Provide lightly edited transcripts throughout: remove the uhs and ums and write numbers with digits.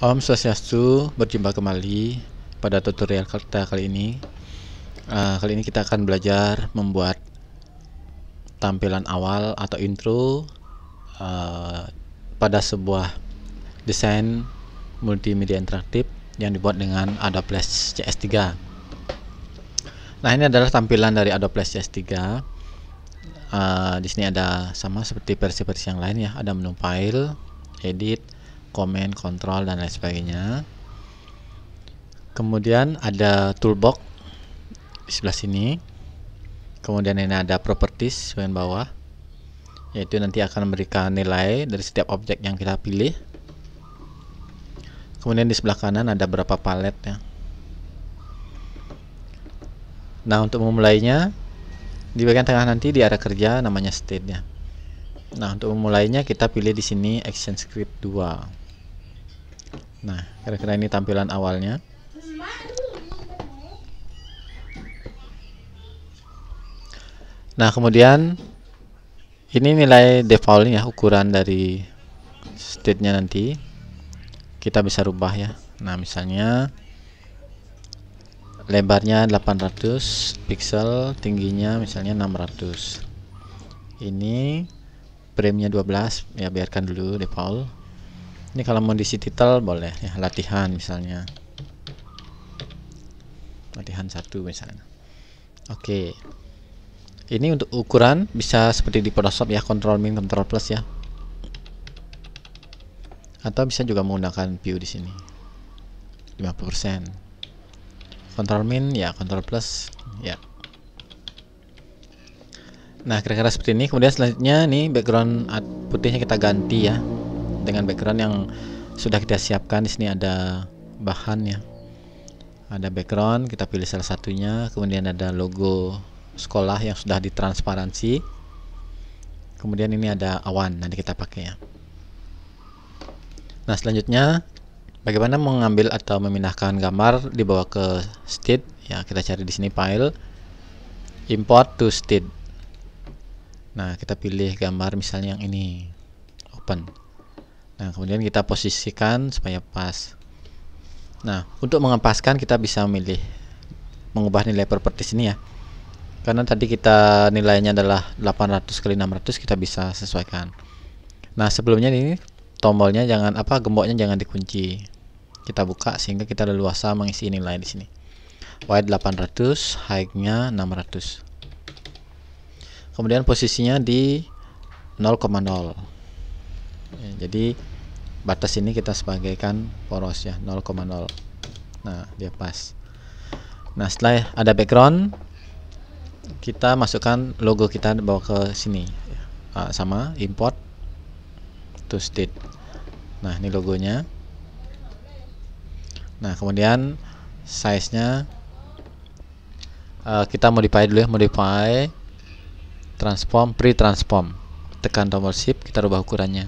Om Swastiastu, berjumpa kembali pada tutorial kita kali ini. Kali ini kita akan belajar membuat tampilan awal atau intro pada sebuah desain multimedia interaktif yang dibuat dengan Adobe Flash CS3. Nah, ini adalah tampilan dari Adobe Flash CS3. Di sini ada sama seperti versi-versi yang lain ya, ada menu file, edit, komen, kontrol, dan lain sebagainya. Kemudian ada toolbox di sebelah sini. Kemudian ini ada properties bagian bawah, yaitu nanti akan memberikan nilai dari setiap objek yang kita pilih. Kemudian di sebelah kanan ada beberapa palet ya. Nah, untuk memulainya di bagian tengah nanti di area kerja namanya state ya. Nah, untuk memulainya kita pilih di sini Action Script 2. Nah, kira-kira ini tampilan awalnya. Nah, kemudian ini nilai defaultnya, ukuran dari state-nya nanti kita bisa rubah ya. Nah, misalnya lebarnya 800 pixel, tingginya misalnya 600. Ini frame-nya 12 ya, biarkan dulu default. Ini kalau mau diisi title boleh ya, latihan misalnya, latihan 1 misalnya. Oke, ini untuk ukuran bisa seperti di Photoshop ya, Ctrl Min Ctrl Plus ya, atau bisa juga menggunakan view di sini 50%. Ctrl Min ya, Ctrl Plus ya. Nah, kira-kira seperti ini. Kemudian selanjutnya nih, background putihnya kita ganti ya dengan background yang sudah kita siapkan. Di sini ada bahan ya, ada background, kita pilih salah satunya. Kemudian ada logo sekolah yang sudah ditransparansi. Kemudian ini ada awan, nanti kita pakai ya. Nah, selanjutnya bagaimana mengambil atau memindahkan gambar dibawa ke state ya. Kita cari di sini file, import to state. Nah, kita pilih gambar misalnya yang ini, open. Nah, kemudian kita posisikan supaya pas. Nah, untuk mengempaskan kita bisa memilih mengubah nilai properties ini ya. Karena tadi kita nilainya adalah 800 kali 600, kita bisa sesuaikan. Nah, sebelumnya ini tombolnya jangan gemboknya jangan dikunci. Kita buka sehingga kita leluasa mengisi nilai di sini. Width 800, height-nya 600. Kemudian posisinya di 0,0. Ya, jadi batas ini kita sebagaikan poros ya, 0,0. Nah, dia pas. Nah, setelah ada background, kita masukkan logo kita bawa ke sini sama import to state. Nah, ini logonya. Nah, kemudian size-nya kita modify dulu ya, modify transform, pre-transform. Tekan tombol shift, kita rubah ukurannya.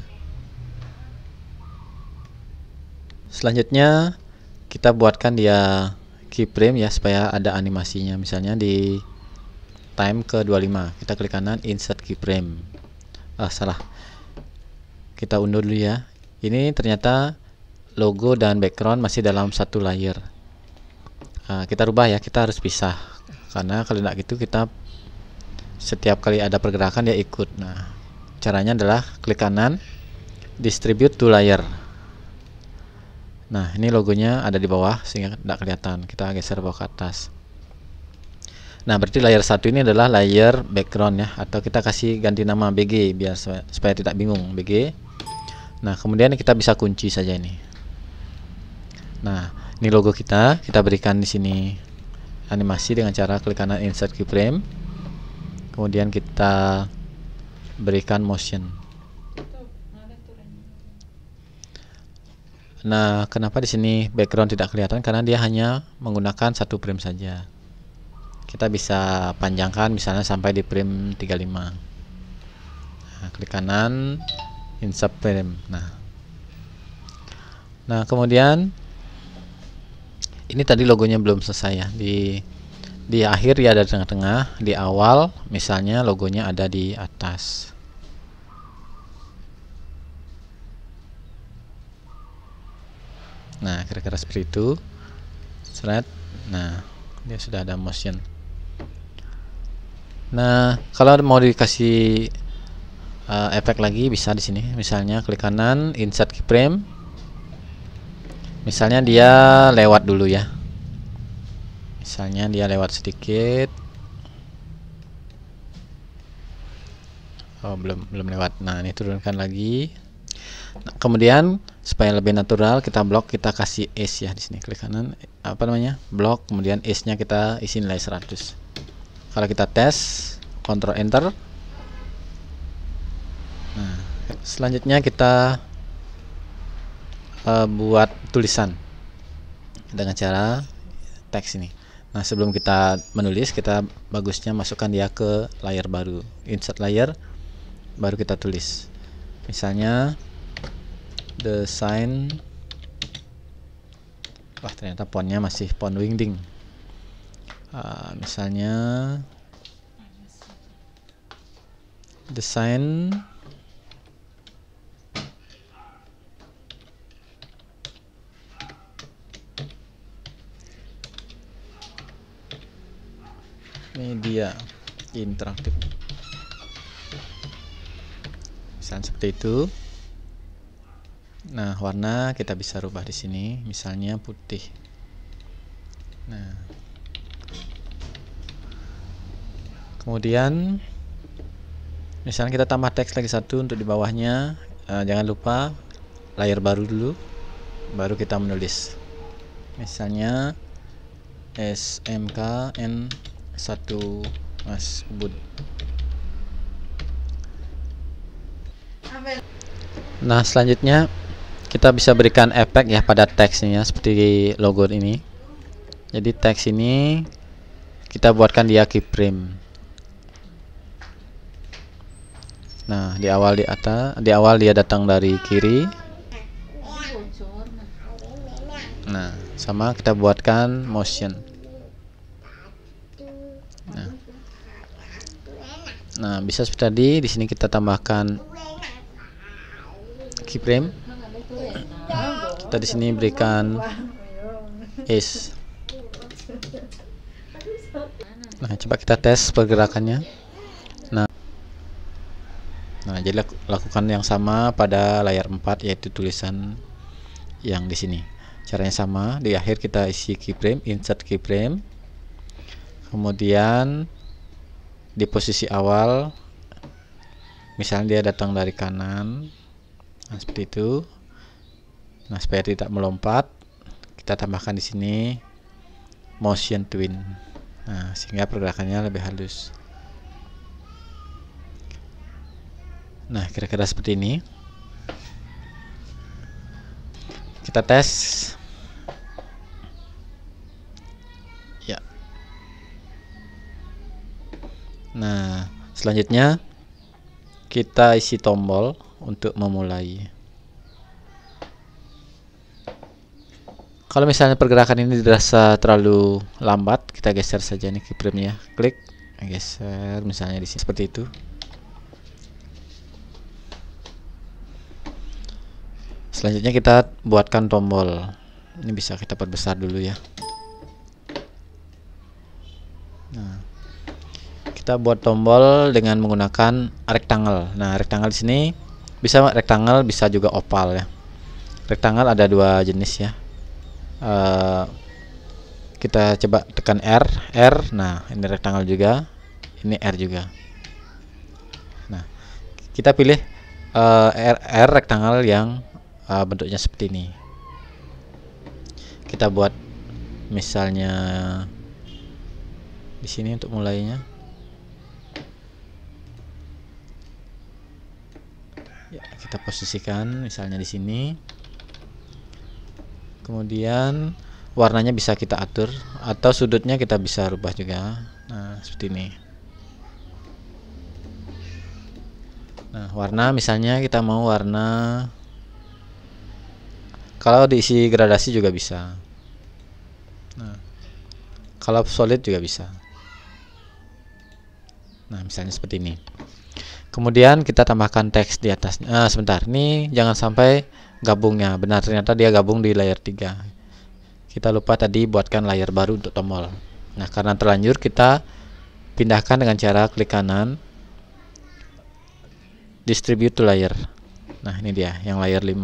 Selanjutnya kita buatkan dia keyframe ya, supaya ada animasinya. Misalnya di time ke 25, kita klik kanan, insert keyframe. Salah, kita undur dulu ya. Ini ternyata logo dan background masih dalam satu layer. Kita rubah ya, kita harus pisah, karena kalau tidak gitu kita setiap kali ada pergerakan dia ikut. Nah, caranya adalah klik kanan, distribute to layer. Nah, ini logonya ada di bawah sehingga tidak kelihatan. Kita geser bawah ke atas. Nah, berarti layer 1 ini adalah layer background ya, atau kita kasih ganti nama BG biar supaya tidak bingung, BG. Nah, kemudian kita bisa kunci saja ini. Nah, ini logo kita berikan di sini animasi dengan cara klik kanan, insert keyframe. Kemudian kita berikan motion. Nah, kenapa di sini background tidak kelihatan? Karena dia hanya menggunakan satu frame saja. Kita bisa panjangkan misalnya sampai di frame 35. Nah, klik kanan, insert frame. Nah, kemudian ini tadi logonya belum selesai ya. Di akhir ya ada di tengah-tengah, di awal misalnya logonya ada di atas. Nah, kira-kira seperti itu. Thread. Nah, dia sudah ada motion. Nah, kalau mau dikasih efek lagi bisa di sini. Misalnya klik kanan, insert keyframe. Misalnya dia lewat dulu ya. Misalnya dia lewat sedikit. Oh, belum lewat. Nah, ini turunkan lagi. Nah, kemudian supaya lebih natural kita blok, kita kasih S ya di sini. Klik kanan, apa namanya? Blok, kemudian S-nya kita isi nilai 100. Kalau kita tes, Ctrl Enter. Nah, selanjutnya kita buat tulisan dengan cara teks ini. Nah, sebelum kita menulis, kita bagusnya masukkan dia ke layar baru, insert layer, baru kita tulis. Misalnya design. Wah, ternyata fontnya masih font Wingding. Misalnya design media interaktif, misalnya seperti itu. Nah, warna kita bisa rubah di sini, misalnya putih. Nah, kemudian misalnya kita tambah teks lagi satu untuk di bawahnya. Jangan lupa layar baru dulu, baru kita menulis. Misalnya SMKN1 Mas Bud. Nah, selanjutnya kita bisa berikan efek ya pada teksnya seperti logo ini. Jadi teks ini kita buatkan dia keyframe. Nah, di awal dia datang dari kiri. Nah, sama kita buatkan motion. Nah, bisa seperti tadi. Di sini kita tambahkan keyframe. Kita di sini berikan S. Nah, coba kita tes pergerakannya. Nah, jadi lakukan yang sama pada layar 4, yaitu tulisan yang di sini. Caranya sama, di akhir kita isi keyframe, insert keyframe. Kemudian di posisi awal, misalnya dia datang dari kanan. Nah, seperti itu. Nah, supaya tidak melompat, kita tambahkan di sini motion twin. Nah, sehingga pergerakannya lebih halus. Nah, kira-kira seperti ini. Kita tes. Ya. Nah, selanjutnya kita isi tombol untuk memulai. Kalau misalnya pergerakan ini dirasa terlalu lambat, kita geser saja nih keyframe-nya. Klik, geser misalnya di sini seperti itu. Selanjutnya kita buatkan tombol. Ini bisa kita perbesar dulu ya. Nah, kita buat tombol dengan menggunakan rectangle. Nah, rectangle di sini bisa rectangle, bisa juga oval ya. Rectangle ada dua jenis ya. Kita coba tekan R. Nah, ini rectangle juga, ini R juga. Nah, kita pilih R rectangle yang bentuknya seperti ini. Kita buat misalnya di sini untuk mulainya. Ya, kita posisikan misalnya di sini. Kemudian warnanya bisa kita atur atau sudutnya kita bisa rubah juga. Nah, seperti ini. Nah, warna misalnya kita mau warna, kalau diisi gradasi juga bisa. Nah, kalau solid juga bisa. Nah, misalnya seperti ini. Kemudian kita tambahkan teks di atasnya. Sebentar, ini jangan sampai gabungnya. Benar, ternyata dia gabung di layer 3. Kita lupa tadi buatkan layer baru untuk tombol. Nah, karena terlanjur, kita pindahkan dengan cara klik kanan, distribute to layer. Nah, ini dia yang layer 5.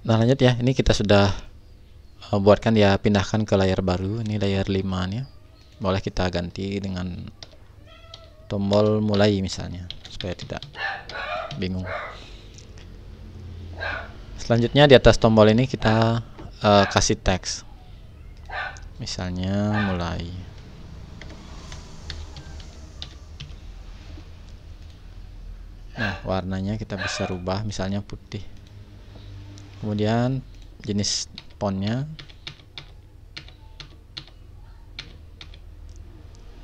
Nah, lanjut ya. Ini kita sudah buatkan dia pindahkan ke layer baru. Ini layer 5 nya. Boleh kita ganti dengan tombol mulai misalnya, supaya tidak bingung. Selanjutnya di atas tombol ini kita kasih teks. Misalnya mulai. Nah, warnanya kita bisa rubah, misalnya putih. Kemudian jenis fontnya,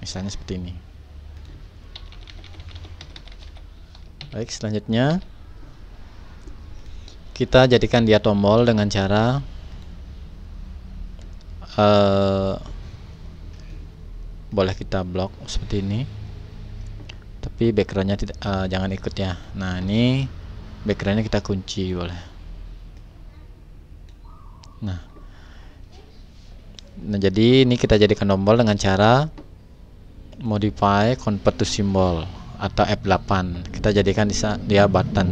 misalnya seperti ini. Baik, selanjutnya kita jadikan dia tombol dengan cara boleh kita blok seperti ini, tapi backgroundnya tidak, jangan ikut ya. Nah, ini backgroundnya kita kunci, boleh. Nah, jadi ini kita jadikan tombol dengan cara modify convert to symbol atau F8. Kita jadikan dia button.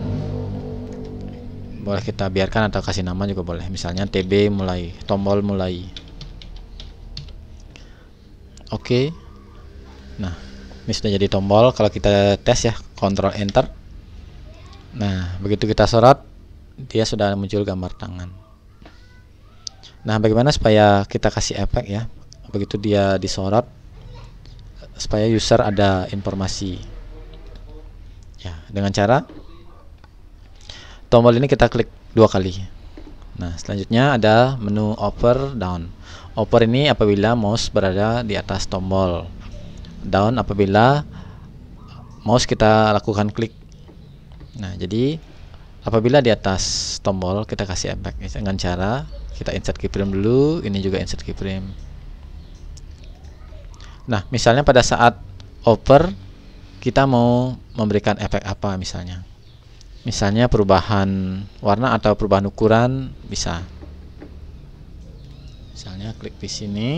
Boleh kita biarkan atau kasih nama juga boleh. Misalnya TB mulai, tombol mulai. Oke. Nah, ini sudah jadi tombol. Kalau kita tes ya, Ctrl Enter. Nah, begitu kita sorot, dia sudah muncul gambar tangan. Nah, bagaimana supaya kita kasih efek ya, begitu dia disorot, supaya user ada informasi ya, dengan cara tombol ini kita klik 2 kali. Nah, selanjutnya ada menu over down. Over ini apabila mouse berada di atas tombol, down apabila mouse kita lakukan klik. Nah, jadi apabila di atas tombol kita kasih efek dengan cara kita insert keyframe dulu. Ini juga insert keyframe. Nah, misalnya pada saat over kita mau memberikan efek apa misalnya. Misalnya perubahan warna atau perubahan ukuran bisa. Misalnya klik di sini.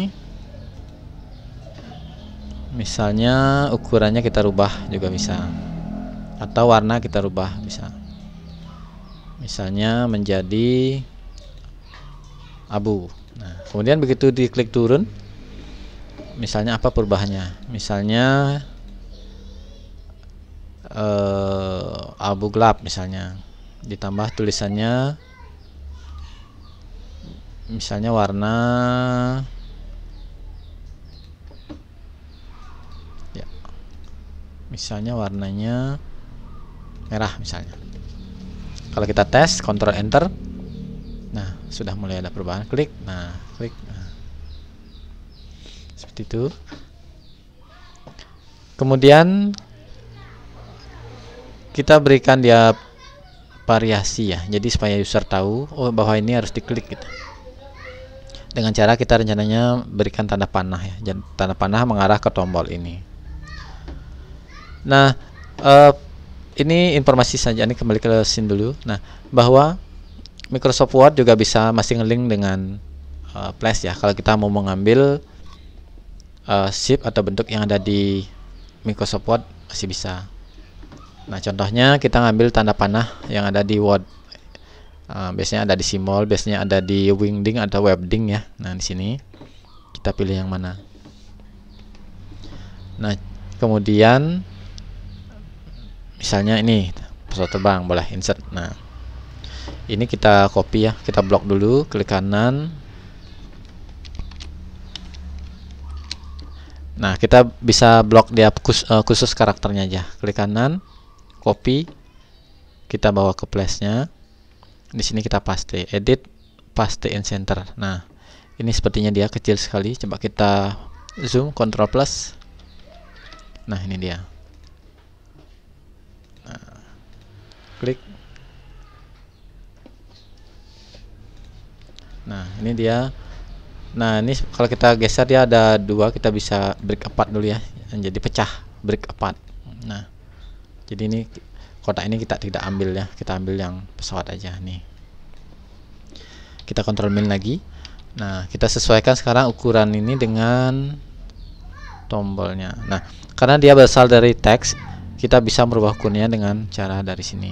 Misalnya ukurannya kita rubah juga bisa. Atau warna kita rubah bisa. Misalnya menjadi abu. Nah, kemudian begitu diklik turun, misalnya apa perubahannya? Misalnya abu gelap misalnya, ditambah tulisannya, misalnya warna ya, misalnya warnanya merah misalnya. Kalau kita tes, Ctrl Enter, nah sudah mulai ada perubahan. Klik, nah klik, nah. Seperti itu. Kemudian kita berikan dia variasi ya, jadi supaya user tahu oh bahwa ini harus diklik gitu. Dengan cara kita rencananya berikan tanda panah ya, dan tanda panah mengarah ke tombol ini. Nah, ini informasi saja, ini kembali ke scene dulu. Nah, bahwa Microsoft Word juga bisa masih ngelink dengan Flash ya, kalau kita mau mengambil shape atau bentuk yang ada di Microsoft Word masih bisa. Nah, contohnya kita ngambil tanda panah yang ada di Word. Biasanya ada di simbol, biasanya ada di Wingding atau Webding ya. Nah, di sini kita pilih yang mana. Nah, kemudian misalnya ini pesawat terbang, boleh insert. Nah, ini kita copy ya, kita blok dulu, klik kanan. Nah, kita bisa blok dia khusus karakternya aja. Klik kanan, copy, kita bawa ke flashnya. Di sini kita paste, edit, paste in center. Nah, ini sepertinya dia kecil sekali. Coba kita zoom, Ctrl plus. Nah, ini dia. Nah, klik. Nah, ini dia. Nah, ini kalau kita geser dia ada dua, kita bisa break apart dulu ya, jadi pecah, break apart. Nah, Jadi ini kotak ini kita tidak ambil ya, kita ambil yang pesawat aja nih. Kita kontrol min lagi. Nah, kita sesuaikan sekarang ukuran ini dengan tombolnya. Nah, karena dia berasal dari teks, kita bisa merubah ukurnya dengan cara dari sini.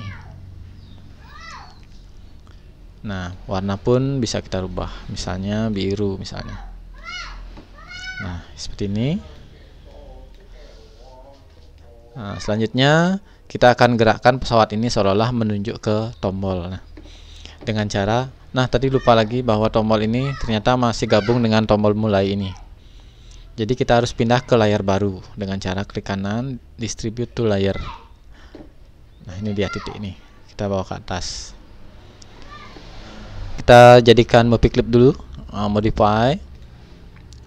Nah, warna pun bisa kita rubah, misalnya biru misalnya. Nah, seperti ini. Nah, selanjutnya kita akan gerakkan pesawat ini seolah-olah menunjuk ke tombol. Nah, dengan cara, tadi lupa lagi bahwa tombol ini ternyata masih gabung dengan tombol mulai ini. Jadi kita harus pindah ke layar baru dengan cara klik kanan, distribute to layer. Nah, ini dia titik ini. Kita bawa ke atas. Kita jadikan movie clip dulu, modify,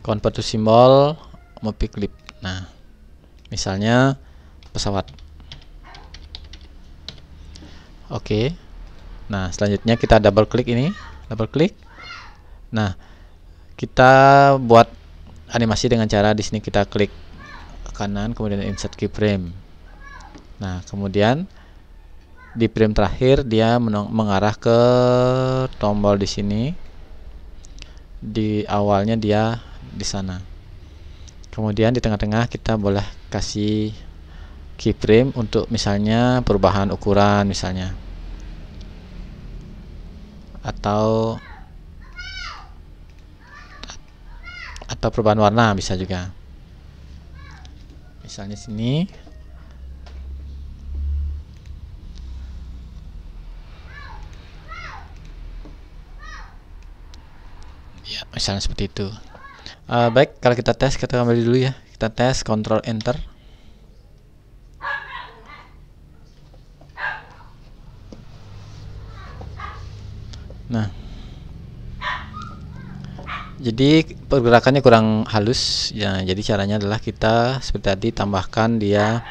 convert to symbol, movie clip. Nah, misalnya pesawat. Oke. Nah, selanjutnya kita double klik ini, double klik. Nah, kita buat animasi dengan cara di sini kita klik kanan, kemudian insert keyframe. Nah, kemudian di frame terakhir dia mengarah ke tombol di sini. Di awalnya dia di sana. Kemudian di tengah-tengah kita boleh kasih keyframe untuk misalnya perubahan ukuran misalnya, atau perubahan warna bisa juga. Misalnya sini. Ya, misalnya seperti itu. Baik, kalau kita tes, kita kembali dulu ya. Kita tes, Ctrl Enter. Nah, jadi pergerakannya kurang halus ya. Jadi caranya adalah kita seperti tadi tambahkan dia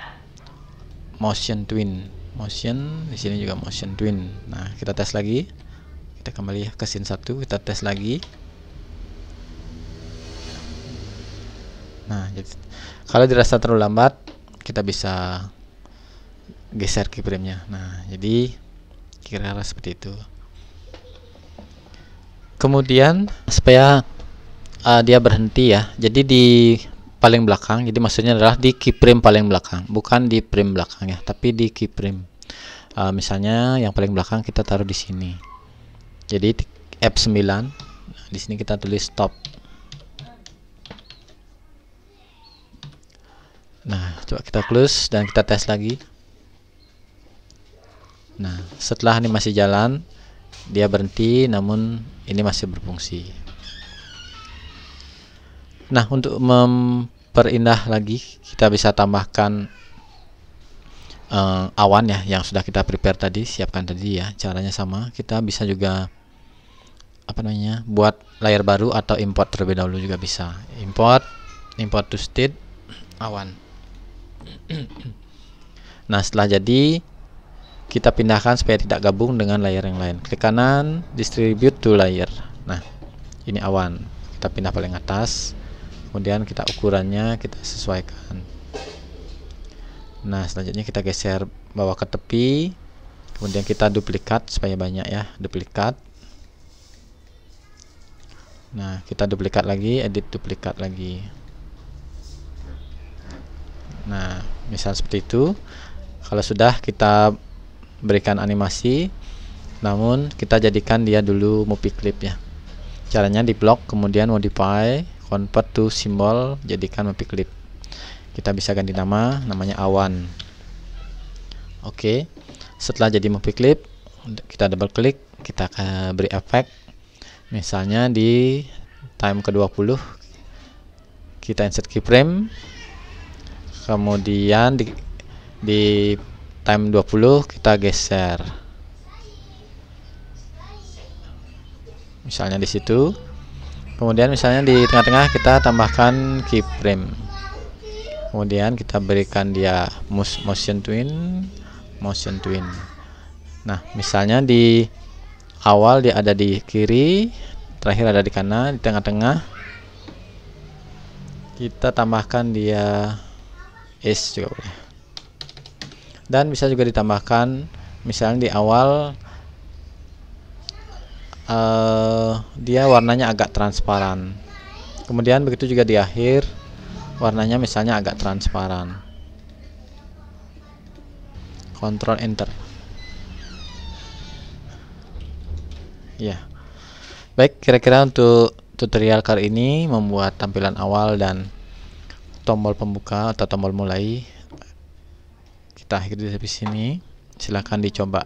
motion twin. Motion di sini juga motion twin. Nah, kita tes lagi. Kita kembali ke scene 1, kita tes lagi. Nah, jadi kalau dirasa terlalu lambat, kita bisa geser keyframe-nya. Nah, jadi kira-kira seperti itu. Kemudian supaya dia berhenti ya, jadi di paling belakang, jadi maksudnya adalah di keyframe paling belakang, bukan di frame belakang ya, tapi di keyframe. Misalnya yang paling belakang kita taruh di sini. Jadi F9, di sini kita tulis stop. Nah, coba kita close dan kita tes lagi. Nah, setelah animasi jalan, dia berhenti, namun ini masih berfungsi. Nah, untuk memperindah lagi, kita bisa tambahkan awan ya, yang sudah kita prepare tadi, siapkan tadi ya. Caranya sama. Kita bisa juga buat layar baru atau import terlebih dahulu juga bisa. Import to state awan. Nah, setelah jadi, kita pindahkan supaya tidak gabung dengan layar yang lain. Klik kanan, distribute to layer. Nah, ini awan. Kita pindah paling atas. Kemudian kita ukurannya kita sesuaikan. Nah, selanjutnya kita geser bawa ke tepi. Kemudian kita duplikat supaya banyak ya, duplikat. Nah, kita duplikat lagi, edit duplikat lagi. Nah, misal seperti itu. Kalau sudah, kita berikan animasi, namun kita jadikan dia dulu movie clip ya. Caranya di blok, kemudian modify, convert to symbol, jadikan movie clip. Kita bisa ganti namanya awan. Oke. Setelah jadi movie clip, kita double klik, kita beri efek. Misalnya di time ke-20 kita insert keyframe. Kemudian di time 20 kita geser. Misalnya di situ. Kemudian misalnya di tengah-tengah kita tambahkan keyframe. Kemudian kita berikan dia motion twin. Nah, misalnya di awal dia ada di kiri, terakhir ada di kanan, di tengah-tengah kita tambahkan dia S juga boleh. Dan bisa juga ditambahkan, misalnya di awal dia warnanya agak transparan, kemudian begitu juga di akhir warnanya misalnya agak transparan. Ctrl Enter. Ya, baik, kira-kira untuk tutorial kali ini membuat tampilan awal dan tombol pembuka atau tombol mulai kita akhiri di sini. Silahkan dicoba